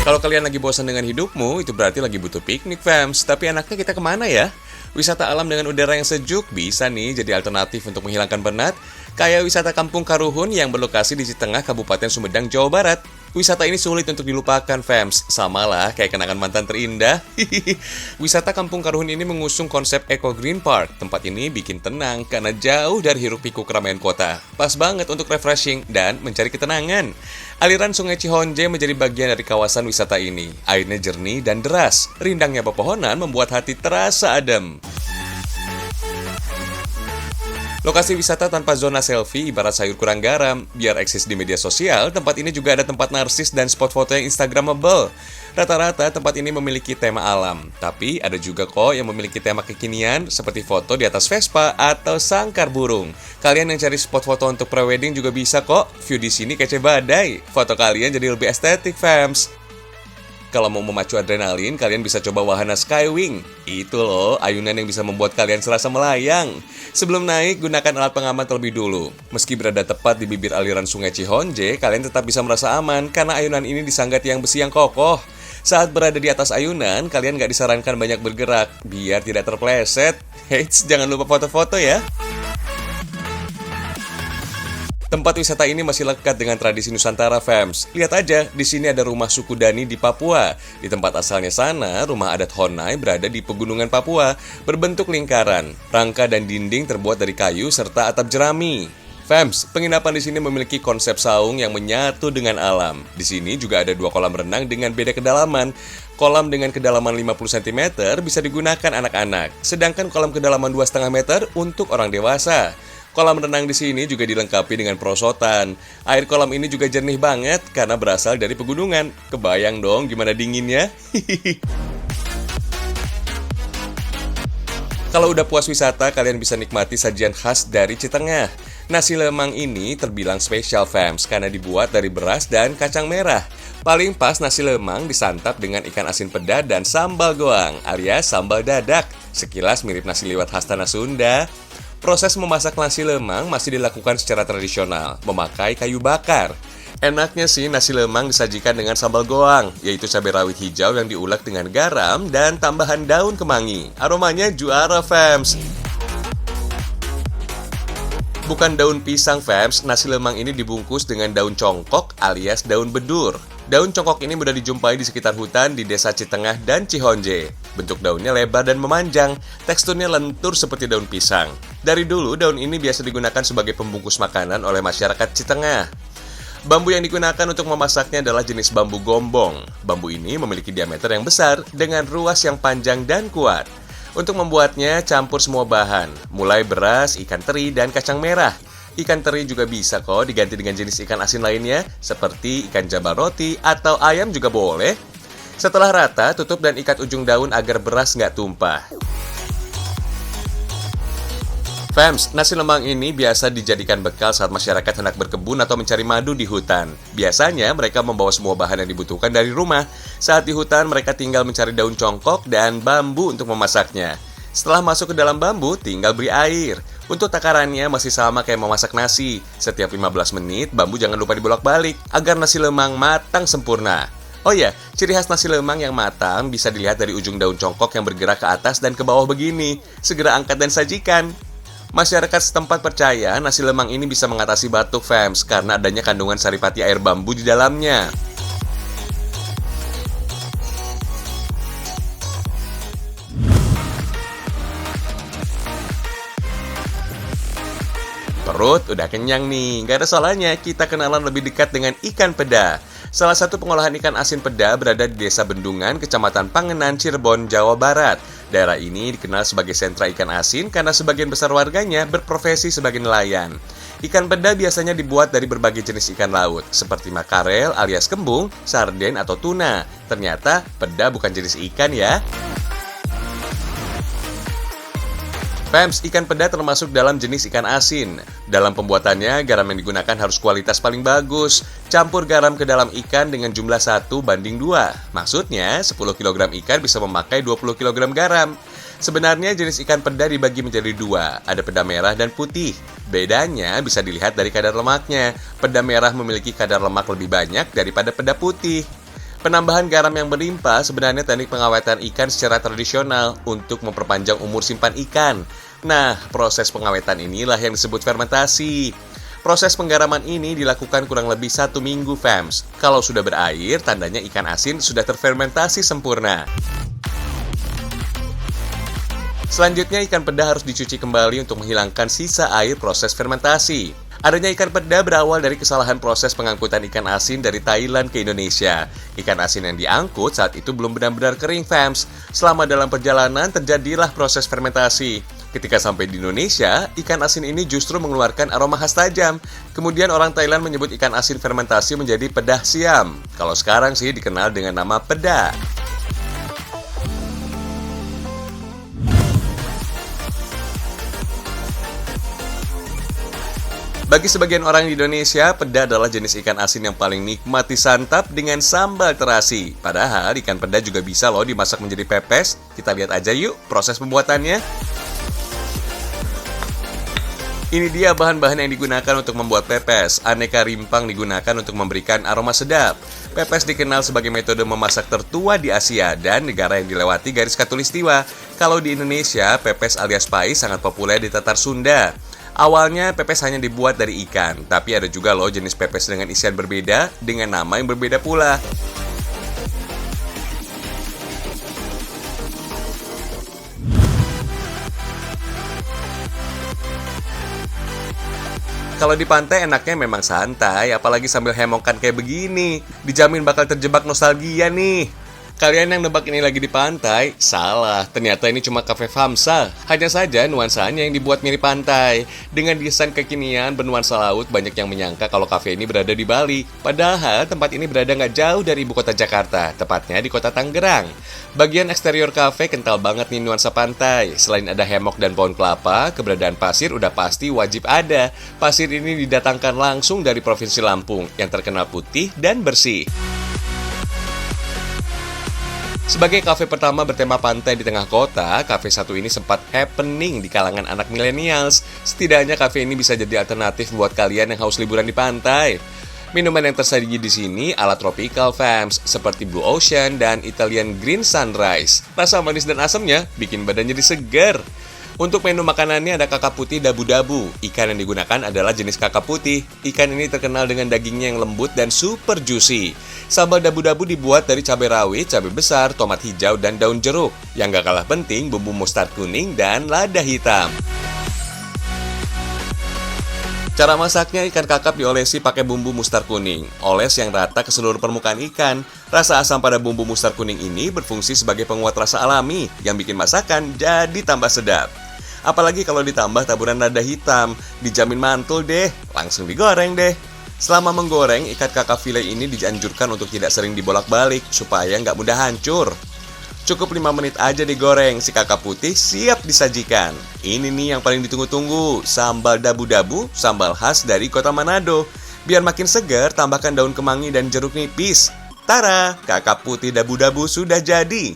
Kalau kalian lagi bosan dengan hidupmu, itu berarti lagi butuh piknik, fams. Tapi enaknya kita kemana ya? Wisata alam dengan udara yang sejuk bisa nih jadi alternatif untuk menghilangkan penat. Kayak wisata Kampung Karuhun yang berlokasi di Citengah, Kabupaten Sumedang, Jawa Barat. Wisata ini sulit untuk dilupakan, fams. Sama lah kayak kenangan mantan terindah. Wisata Kampung Karuhun ini mengusung konsep Eco Green Park. Tempat ini bikin tenang karena jauh dari hiruk-pikuk keramaian kota. Pas banget untuk refreshing dan mencari ketenangan. Aliran Sungai Cihonje menjadi bagian dari kawasan wisata ini. Airnya jernih dan deras. Rindangnya pepohonan membuat hati terasa adem. Lokasi wisata tanpa zona selfie ibarat sayur kurang garam. Biar eksis di media sosial, tempat ini juga ada tempat narsis dan spot foto yang instagramable. Rata-rata tempat ini memiliki tema alam. Tapi ada juga kok yang memiliki tema kekinian seperti foto di atas Vespa atau sangkar burung. Kalian yang cari spot foto untuk prewedding juga bisa kok. View di sini kece badai. Foto kalian jadi lebih estetik, fams. Kalau mau memacu adrenalin, kalian bisa coba wahana Skywing. Itu loh, ayunan yang bisa membuat kalian serasa melayang. Sebelum naik, gunakan alat pengaman terlebih dulu. Meski berada tepat di bibir aliran Sungai Cihonje, kalian tetap bisa merasa aman karena ayunan ini disangga tiang besi yang kokoh. Saat berada di atas ayunan, kalian nggak disarankan banyak bergerak, biar tidak terpleset. Heits, jangan lupa foto-foto ya. Tempat wisata ini masih lekat dengan tradisi Nusantara, fams. Lihat aja, di sini ada rumah suku Dani di Papua. Di tempat asalnya sana, rumah adat Honai berada di pegunungan Papua, berbentuk lingkaran. Rangka dan dinding terbuat dari kayu serta atap jerami. Fams, penginapan di sini memiliki konsep saung yang menyatu dengan alam. Di sini juga ada 2 kolam renang dengan beda kedalaman. Kolam dengan kedalaman 50 cm bisa digunakan anak-anak, sedangkan kolam kedalaman 2,5 meter untuk orang dewasa. Kolam renang di sini juga dilengkapi dengan perosotan. Air kolam ini juga jernih banget karena berasal dari pegunungan. Kebayang dong gimana dinginnya? Kalau udah puas wisata, kalian bisa nikmati sajian khas dari Citengah. Nasi lemang ini terbilang spesial, fams, karena dibuat dari beras dan kacang merah. Paling pas nasi lemang disantap dengan ikan asin peda dan sambal goang, alias sambal dadak. Sekilas mirip nasi liwet khas tanah Sunda. Proses memasak nasi lemang masih dilakukan secara tradisional, memakai kayu bakar. Enaknya sih nasi lemang disajikan dengan sambal goang, yaitu cabai rawit hijau yang diulek dengan garam dan tambahan daun kemangi. Aromanya juara, fams. Bukan daun pisang, fams, nasi lemang ini dibungkus dengan daun congkok alias daun bedur. Daun congkok ini mudah dijumpai di sekitar hutan di desa Citengah dan Cihonje. Bentuk daunnya lebar dan memanjang, teksturnya lentur seperti daun pisang. Dari dulu, daun ini biasa digunakan sebagai pembungkus makanan oleh masyarakat Citengah. Bambu yang digunakan untuk memasaknya adalah jenis bambu gombong. Bambu ini memiliki diameter yang besar dengan ruas yang panjang dan kuat. Untuk membuatnya, campur semua bahan, mulai beras, ikan teri, dan kacang merah. Ikan teri juga bisa kok diganti dengan jenis ikan asin lainnya, seperti ikan jambal roti atau ayam juga boleh. Setelah rata, tutup dan ikat ujung daun agar beras nggak tumpah. Fams, nasi lemang ini biasa dijadikan bekal saat masyarakat hendak berkebun atau mencari madu di hutan. Biasanya mereka membawa semua bahan yang dibutuhkan dari rumah. Saat di hutan, mereka tinggal mencari daun congkok dan bambu untuk memasaknya. Setelah masuk ke dalam bambu, tinggal beri air. Untuk takarannya masih sama kayak memasak nasi. Setiap 15 menit, bambu jangan lupa dibolak-balik agar nasi lemang matang sempurna. Oh ya, ciri khas nasi lemang yang matang bisa dilihat dari ujung daun congkok yang bergerak ke atas dan ke bawah begini. Segera angkat dan sajikan. Masyarakat setempat percaya nasi lemang ini bisa mengatasi batuk, fams, karena adanya kandungan saripati air bambu di dalamnya. Perut udah kenyang nih, gak ada salahnya kita kenalan lebih dekat dengan ikan peda. Salah satu pengolahan ikan asin peda berada di Desa Bendungan, Kecamatan Pangenan, Cirebon, Jawa Barat. Daerah ini dikenal sebagai sentra ikan asin karena sebagian besar warganya berprofesi sebagai nelayan. Ikan peda biasanya dibuat dari berbagai jenis ikan laut, seperti makarel alias kembung, sarden atau tuna. Ternyata peda bukan jenis ikan ya. Fams, ikan peda termasuk dalam jenis ikan asin. Dalam pembuatannya, garam yang digunakan harus kualitas paling bagus. Campur garam ke dalam ikan dengan jumlah 1:2. Maksudnya, 10 kg ikan bisa memakai 20 kg garam. Sebenarnya jenis ikan peda dibagi menjadi 2, ada peda merah dan putih. Bedanya bisa dilihat dari kadar lemaknya. Peda merah memiliki kadar lemak lebih banyak daripada peda putih. Penambahan garam yang berlimpah sebenarnya teknik pengawetan ikan secara tradisional untuk memperpanjang umur simpan ikan. Nah, proses pengawetan inilah yang disebut fermentasi. Proses penggaraman ini dilakukan kurang lebih 1 minggu, fams. Kalau sudah berair, tandanya ikan asin sudah terfermentasi sempurna. Selanjutnya, ikan peda harus dicuci kembali untuk menghilangkan sisa air proses fermentasi. Adanya ikan peda berawal dari kesalahan proses pengangkutan ikan asin dari Thailand ke Indonesia. Ikan asin yang diangkut saat itu belum benar-benar kering, fams. Selama dalam perjalanan terjadilah proses fermentasi. Ketika sampai di Indonesia, ikan asin ini justru mengeluarkan aroma khas tajam. Kemudian orang Thailand menyebut ikan asin fermentasi menjadi pedah siam. Kalau sekarang sih dikenal dengan nama peda. Bagi sebagian orang di Indonesia, peda adalah jenis ikan asin yang paling nikmat disantap dengan sambal terasi. Padahal ikan peda juga bisa loh dimasak menjadi pepes. Kita lihat aja yuk proses pembuatannya. Ini dia bahan-bahan yang digunakan untuk membuat pepes. Aneka rimpang digunakan untuk memberikan aroma sedap. Pepes dikenal sebagai metode memasak tertua di Asia dan negara yang dilewati garis khatulistiwa. Kalau di Indonesia, pepes alias pai sangat populer di Tatar Sunda. Awalnya pepes hanya dibuat dari ikan, tapi ada juga loh jenis pepes dengan isian berbeda dengan nama yang berbeda pula. Kalau di pantai enaknya memang santai, apalagi sambil hemokan kayak begini. Dijamin bakal terjebak nostalgia nih. Kalian yang nebak ini lagi di pantai, salah. Ternyata ini cuma kafe Famsa. Hanya saja nuansanya yang dibuat mirip pantai. Dengan desain kekinian bernuansa laut, banyak yang menyangka kalau kafe ini berada di Bali. Padahal tempat ini berada nggak jauh dari ibu kota Jakarta, tepatnya di kota Tangerang. Bagian eksterior kafe kental banget nih nuansa pantai. Selain ada hemok dan pohon kelapa, keberadaan pasir udah pasti wajib ada. Pasir ini didatangkan langsung dari Provinsi Lampung, yang terkenal putih dan bersih. Sebagai kafe pertama bertema pantai di tengah kota, kafe satu ini sempat happening di kalangan anak millennials. Setidaknya kafe ini bisa jadi alternatif buat kalian yang haus liburan di pantai. Minuman yang tersaji di sini ala tropical, fams, seperti Blue Ocean dan Italian Green Sunrise. Rasa manis dan asamnya bikin badan jadi segar. Untuk menu makanannya ada kakap putih dabu-dabu. Ikan yang digunakan adalah jenis kakap putih. Ikan ini terkenal dengan dagingnya yang lembut dan super juicy. Sambal dabu-dabu dibuat dari cabai rawit, cabai besar, tomat hijau, dan daun jeruk. Yang gak kalah penting, bumbu mustard kuning dan lada hitam. Cara masaknya, ikan kakap diolesi pakai bumbu mustard kuning. Oles yang rata ke seluruh permukaan ikan. Rasa asam pada bumbu mustard kuning ini berfungsi sebagai penguat rasa alami yang bikin masakan jadi tambah sedap. Apalagi kalau ditambah taburan lada hitam, dijamin mantul deh, langsung digoreng deh. Selama menggoreng, ikan kakap file ini dianjurkan untuk tidak sering dibolak-balik supaya nggak mudah hancur. Cukup 5 menit aja digoreng, si kakap putih siap disajikan. Ini nih yang paling ditunggu-tunggu, sambal dabu-dabu, sambal khas dari kota Manado. Biar makin segar, tambahkan daun kemangi dan jeruk nipis. Tara, kakap putih dabu-dabu sudah jadi.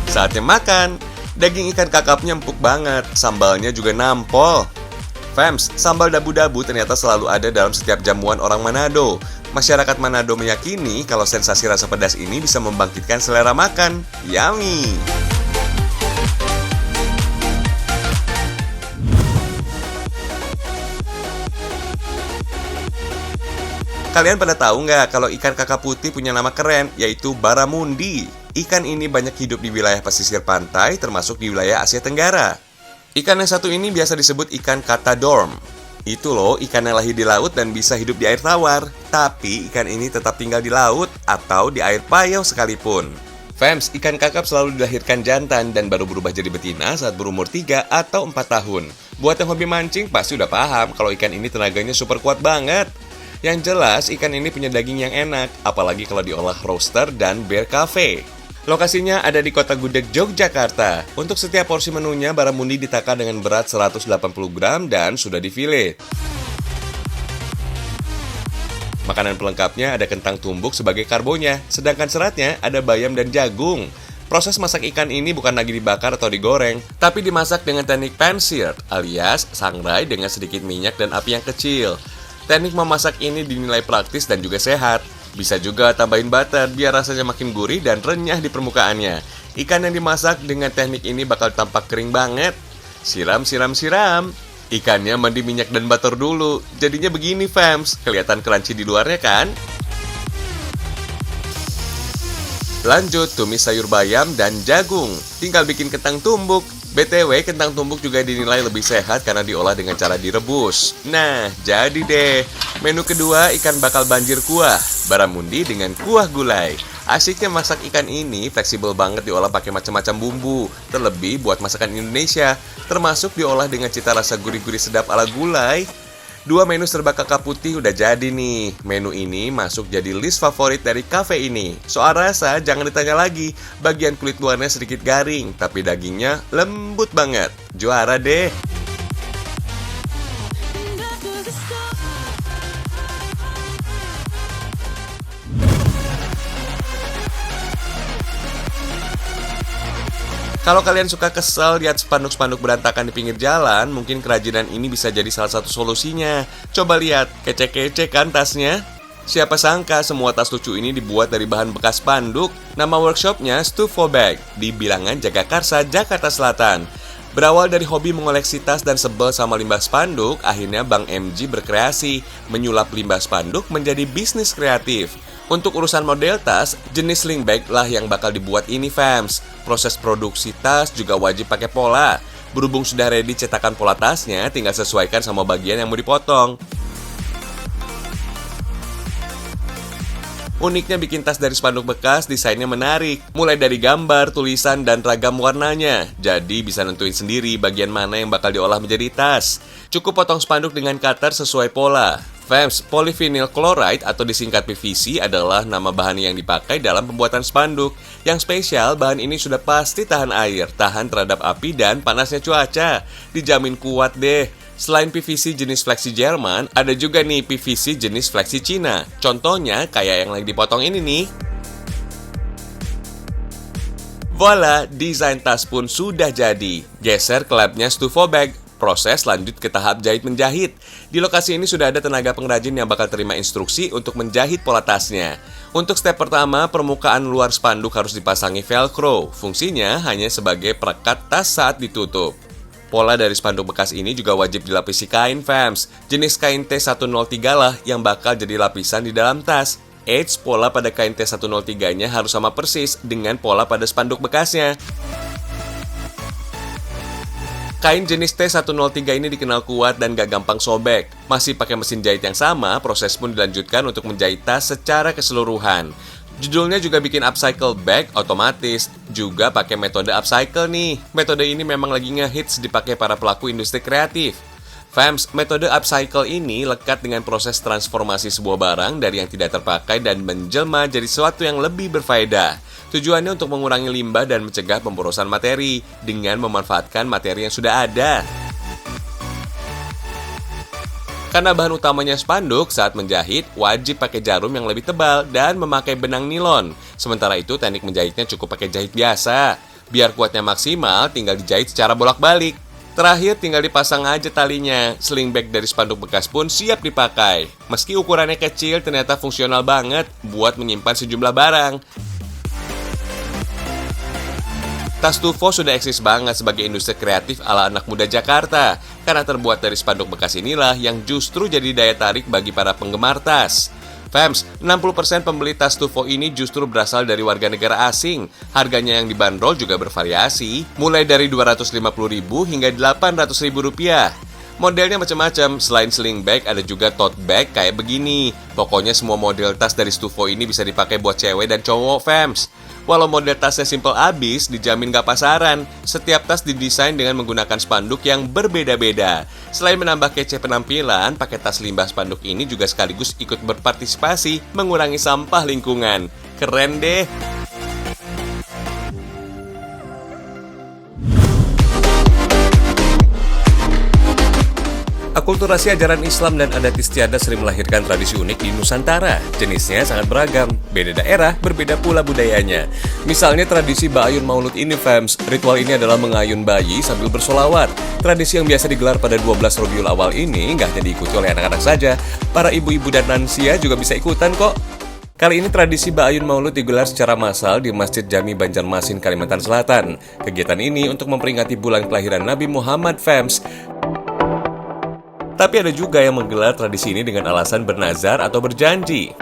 Saatnya makan. Daging ikan kakapnya empuk banget, sambalnya juga nampol. Fams, sambal dabu-dabu ternyata selalu ada dalam setiap jamuan orang Manado. Masyarakat Manado meyakini kalau sensasi rasa pedas ini bisa membangkitkan selera makan. Yummy! Kalian pada tahu nggak kalau ikan kakap putih punya nama keren, yaitu Barramundi. Ikan ini banyak hidup di wilayah pesisir pantai, termasuk di wilayah Asia Tenggara. Ikan yang satu ini biasa disebut ikan catadorm. Itu loh, ikan yang lahir di laut dan bisa hidup di air tawar. Tapi ikan ini tetap tinggal di laut atau di air payau sekalipun. Fams, ikan kakap selalu dilahirkan jantan dan baru berubah jadi betina saat berumur 3 atau 4 tahun. Buat yang hobi mancing pasti udah paham kalau ikan ini tenaganya super kuat banget. Yang jelas, ikan ini punya daging yang enak, apalagi kalau diolah roaster dan bear cafe. Lokasinya ada di Kota Gudeg, Yogyakarta. Untuk setiap porsi menunya, Barramundi ditakar dengan berat 180 gram dan sudah difile. Makanan pelengkapnya ada kentang tumbuk sebagai karbonya, sedangkan seratnya ada bayam dan jagung. Proses masak ikan ini bukan lagi dibakar atau digoreng, tapi dimasak dengan teknik pan-seared alias sangrai dengan sedikit minyak dan api yang kecil. Teknik memasak ini dinilai praktis dan juga sehat. Bisa juga tambahin butter biar rasanya makin gurih dan renyah di permukaannya. Ikan yang dimasak dengan teknik ini bakal tampak kering banget. Siram. Ikannya mandi minyak dan butter dulu. Jadinya begini fams, kelihatan crunchy di luarnya kan? Lanjut, tumis sayur bayam dan jagung. Tinggal bikin kentang tumbuk. BTW, kentang tumbuk juga dinilai lebih sehat karena diolah dengan cara direbus. Nah, jadi deh. Menu kedua, ikan bakal banjir kuah. Baramundi dengan kuah gulai. Asiknya masak ikan ini fleksibel banget diolah pakai macam-macam bumbu. Terlebih buat masakan Indonesia, termasuk diolah dengan cita rasa gurih-gurih sedap ala gulai. 2 menu serba kakak putih udah jadi nih. Menu ini masuk jadi list favorit dari cafe ini. Soal rasa, jangan ditanya lagi. Bagian kulit luarnya sedikit garing, tapi dagingnya lembut banget. Juara deh. Kalau kalian suka kesel lihat spanduk-spanduk berantakan di pinggir jalan, mungkin kerajinan ini bisa jadi salah satu solusinya. Coba lihat, kece-kece kan tasnya? Siapa sangka semua tas lucu ini dibuat dari bahan bekas spanduk. Nama workshopnya Stufo Bag di Bilangan Jagakarsa, Jakarta Selatan. Berawal dari hobi mengoleksi tas dan sebel sama limbah spanduk, akhirnya Bang MG berkreasi menyulap limbah spanduk menjadi bisnis kreatif. Untuk urusan model tas, jenis sling bag lah yang bakal dibuat ini fams. Proses produksi tas juga wajib pakai pola. Berhubung sudah ready cetakan pola tasnya, tinggal sesuaikan sama bagian yang mau dipotong. Uniknya bikin tas dari spanduk bekas, desainnya menarik. Mulai dari gambar, tulisan, dan ragam warnanya. Jadi bisa nentuin sendiri bagian mana yang bakal diolah menjadi tas. Cukup potong spanduk dengan cutter sesuai pola. Fams, polyvinyl chloride atau disingkat PVC adalah nama bahan yang dipakai dalam pembuatan spanduk. Yang spesial, bahan ini sudah pasti tahan air, tahan terhadap api dan panasnya cuaca. Dijamin kuat deh. Selain PVC jenis fleksi Jerman, ada juga nih PVC jenis fleksi Cina. Contohnya kayak yang lagi dipotong ini nih. Voila, desain tas pun sudah jadi. Geser ke labnya Stufo Bag. Proses lanjut ke tahap jahit menjahit. Di lokasi ini sudah ada tenaga pengrajin yang bakal terima instruksi untuk menjahit pola tasnya. Untuk step pertama, permukaan luar spanduk harus dipasangi velcro. Fungsinya hanya sebagai perekat tas saat ditutup. Pola dari spanduk bekas ini juga wajib dilapisi kain fams. Jenis kain T103 lah yang bakal jadi lapisan di dalam tas. Eits, pola pada kain T103-nya harus sama persis dengan pola pada spanduk bekasnya. Kain jenis T103 ini dikenal kuat dan gak gampang sobek. Masih pakai mesin jahit yang sama, proses pun dilanjutkan untuk menjahit tas secara keseluruhan. Judulnya juga bikin upcycle bag otomatis. Juga pakai metode upcycle nih. Metode ini memang lagi ngehits dipakai para pelaku industri kreatif. Fams, metode upcycle ini lekat dengan proses transformasi sebuah barang dari yang tidak terpakai dan menjelma jadi sesuatu yang lebih berfaedah. Tujuannya untuk mengurangi limbah dan mencegah pemborosan materi dengan memanfaatkan materi yang sudah ada. Karena bahan utamanya spanduk, saat menjahit wajib pakai jarum yang lebih tebal dan memakai benang nilon. Sementara itu teknik menjahitnya cukup pakai jahit biasa. Biar kuatnya maksimal, tinggal dijahit secara bolak-balik. Terakhir tinggal dipasang aja talinya. Sling bag dari spanduk bekas pun siap dipakai. Meski ukurannya kecil, ternyata fungsional banget buat menyimpan sejumlah barang. Tas Stufo sudah eksis banget sebagai industri kreatif ala anak muda Jakarta. Karena terbuat dari spanduk bekas inilah yang justru jadi daya tarik bagi para penggemar tas. Fams, 60% pembeli tas Stufo ini justru berasal dari warga negara asing. Harganya yang dibanderol juga bervariasi, mulai dari Rp250.000 hingga Rp800.000. Modelnya macam-macam, selain sling bag ada juga tote bag kayak begini. Pokoknya semua model tas dari Stufo ini bisa dipakai buat cewek dan cowok, fams. Walau model tasnya simple abis, dijamin gak pasaran. Setiap tas didesain dengan menggunakan spanduk yang berbeda-beda. Selain menambah kece penampilan, pakai tas limbah spanduk ini juga sekaligus ikut berpartisipasi mengurangi sampah lingkungan. Keren deh! Akulturasi ajaran Islam dan adat istiadat sering melahirkan tradisi unik di Nusantara. Jenisnya sangat beragam, beda daerah, berbeda pula budayanya. Misalnya tradisi Ba'ayun Maulud ini, fams. Ritual ini adalah mengayun bayi sambil bersolawat. Tradisi yang biasa digelar pada 12 Rabiul Awal ini nggak hanya diikuti oleh anak-anak saja. Para ibu-ibu dan lansia juga bisa ikutan kok. Kali ini tradisi Ba'ayun Maulud digelar secara massal di Masjid Jami Banjarmasin, Kalimantan Selatan. Kegiatan ini untuk memperingati bulan kelahiran Nabi Muhammad, fams. Tapi ada juga yang menggelar tradisi ini dengan alasan bernazar atau berjanji.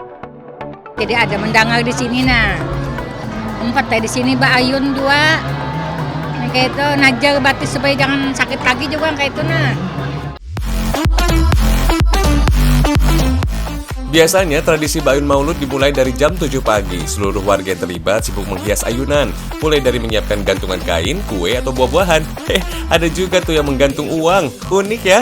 Jadi ada mendangar di sini nah. 4 di sini Ba'ayun 2. Nah, kayak itu najar batis supaya jangan sakit lagi juga kayak itu nah. Biasanya tradisi Ba'ayun Maulud dimulai dari jam 7 pagi. Seluruh warga yang terlibat sibuk menghias ayunan, mulai dari menyiapkan gantungan kain, kue, atau buah-buahan. Ada juga tuh yang menggantung uang. Unik ya?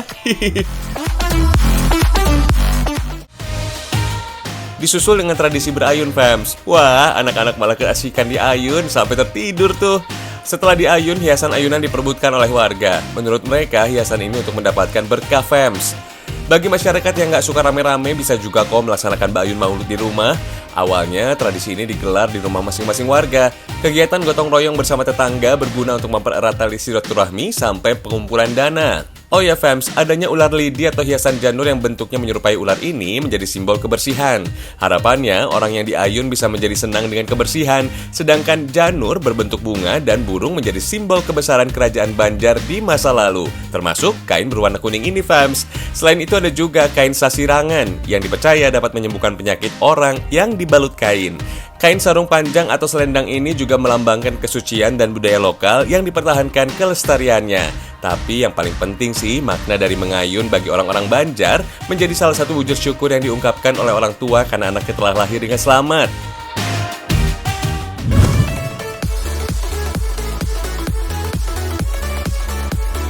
Disusul dengan tradisi berayun, fams. Wah, anak-anak malah keasikan di ayun sampai tertidur tuh. Setelah diayun, hiasan ayunan diperebutkan oleh warga. Menurut mereka, hiasan ini untuk mendapatkan berkah, fams. Bagi masyarakat yang nggak suka rame-rame, bisa juga kok melaksanakan Ba'ayun Maulud di rumah. Awalnya, tradisi ini digelar di rumah masing-masing warga. Kegiatan gotong royong bersama tetangga berguna untuk mempererat tali silaturahmi sampai pengumpulan dana. Oh ya, fams, adanya ular lidi atau hiasan janur yang bentuknya menyerupai ular ini menjadi simbol kebersihan. Harapannya, orang yang diayun bisa menjadi senang dengan kebersihan, sedangkan janur berbentuk bunga dan burung menjadi simbol kebesaran kerajaan Banjar di masa lalu, termasuk kain berwarna kuning ini, fams. Selain itu ada juga kain sasirangan yang dipercaya dapat menyembuhkan penyakit orang yang dibalut kain. Kain sarung panjang atau selendang ini juga melambangkan kesucian dan budaya lokal yang dipertahankan kelestariannya. Tapi yang paling penting sih, makna dari mengayun bagi orang-orang Banjar menjadi salah satu wujud syukur yang diungkapkan oleh orang tua karena anaknya telah lahir dengan selamat.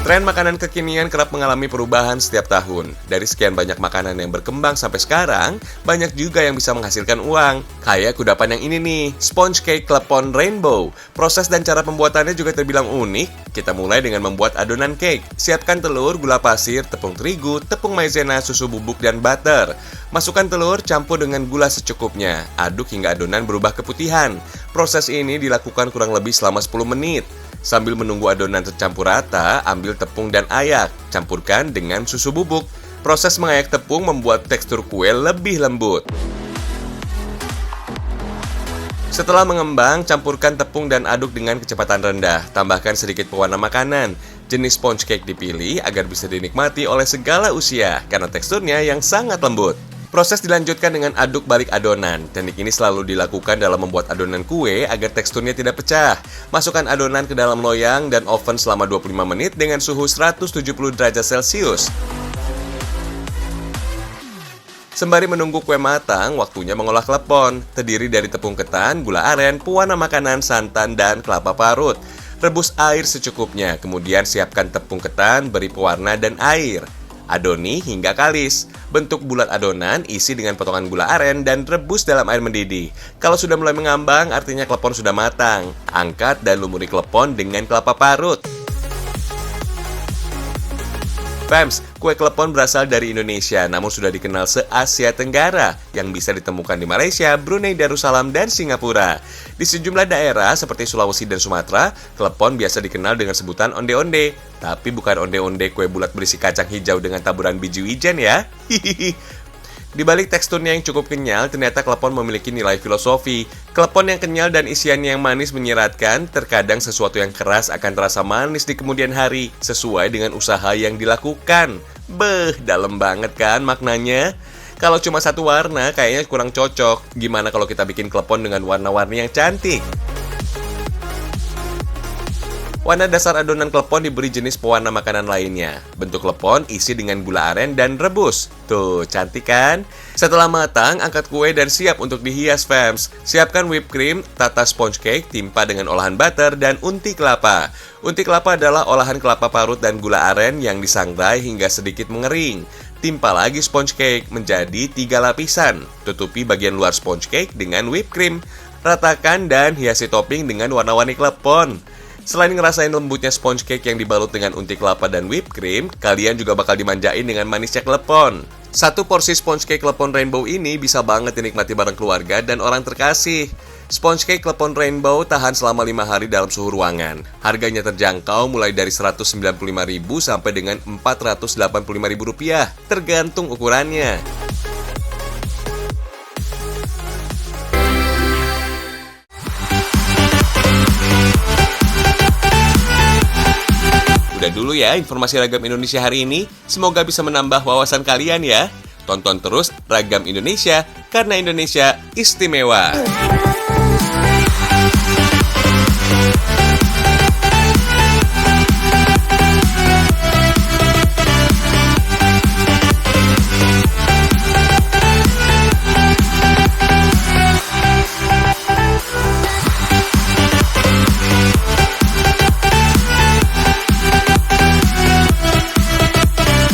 Tren makanan kekinian kerap mengalami perubahan setiap tahun. Dari sekian banyak makanan yang berkembang sampai sekarang, banyak juga yang bisa menghasilkan uang. Kayak kudapan yang ini nih, sponge cake klepon rainbow. Proses dan cara pembuatannya juga terbilang unik. Kita mulai dengan membuat adonan cake. Siapkan telur, gula pasir, tepung terigu, tepung maizena, susu bubuk, dan butter. Masukkan telur, campur dengan gula secukupnya. Aduk hingga adonan berubah keputihan. Proses ini dilakukan kurang lebih selama 10 menit. Sambil menunggu adonan tercampur rata, ambil tepung dan ayak, campurkan dengan susu bubuk. Proses mengayak tepung membuat tekstur kue lebih lembut. Setelah mengembang, campurkan tepung dan aduk dengan kecepatan rendah. Tambahkan sedikit pewarna makanan. Jenis sponge cake dipilih agar bisa dinikmati oleh segala usia karena teksturnya yang sangat lembut. Proses dilanjutkan dengan aduk balik adonan. Teknik ini selalu dilakukan dalam membuat adonan kue agar teksturnya tidak pecah. Masukkan adonan ke dalam loyang dan oven selama 25 menit dengan suhu 170 derajat Celcius. Sembari menunggu kue matang, waktunya mengolah klepon. Terdiri dari tepung ketan, gula aren, pewarna makanan, santan, dan kelapa parut. Rebus air secukupnya, kemudian siapkan tepung ketan, beri pewarna dan air. Adoni hingga kalis. Bentuk bulat adonan isi dengan potongan gula aren dan rebus dalam air mendidih. Kalau sudah mulai mengambang, artinya klepon sudah matang. Angkat dan lumuri klepon dengan kelapa parut. Fams, kue klepon berasal dari Indonesia, namun sudah dikenal se-Asia Tenggara, yang bisa ditemukan di Malaysia, Brunei Darussalam, dan Singapura. Di sejumlah daerah seperti Sulawesi dan Sumatera, klepon biasa dikenal dengan sebutan onde-onde. Tapi bukan onde-onde kue bulat berisi kacang hijau dengan taburan biji wijen ya. Di balik teksturnya yang cukup kenyal, ternyata klepon memiliki nilai filosofi. Klepon yang kenyal dan isiannya yang manis menyeratkan, terkadang sesuatu yang keras akan terasa manis di kemudian hari, sesuai dengan usaha yang dilakukan. Beh, dalam banget kan maknanya? Kalau cuma satu warna, kayaknya kurang cocok. Gimana kalau kita bikin klepon dengan warna-warni yang cantik? Warna dasar adonan klepon diberi jenis pewarna makanan lainnya. Bentuk klepon isi dengan gula aren dan rebus. Tuh, cantik kan? Setelah matang, angkat kue dan siap untuk dihias, fams. Siapkan whipped cream, tata sponge cake, timpa dengan olahan butter, dan unti kelapa. Unti kelapa adalah olahan kelapa parut dan gula aren yang disangrai hingga sedikit mengering. Timpa lagi sponge cake menjadi 3 lapisan. Tutupi bagian luar sponge cake dengan whipped cream. Ratakan dan hiasi topping dengan warna-warni klepon. Selain ngerasain lembutnya sponge cake yang dibalut dengan unti kelapa dan whipped cream, kalian juga bakal dimanjain dengan manisnya klepon. Satu porsi sponge cake klepon rainbow ini bisa banget dinikmati bareng keluarga dan orang terkasih. Sponge cake klepon rainbow tahan selama 5 hari dalam suhu ruangan. Harganya terjangkau mulai dari Rp195.000 sampai dengan Rp485.000, tergantung ukurannya. Udah dulu ya informasi Ragam Indonesia hari ini. Semoga bisa menambah wawasan kalian ya. Tonton terus Ragam Indonesia, karena Indonesia istimewa.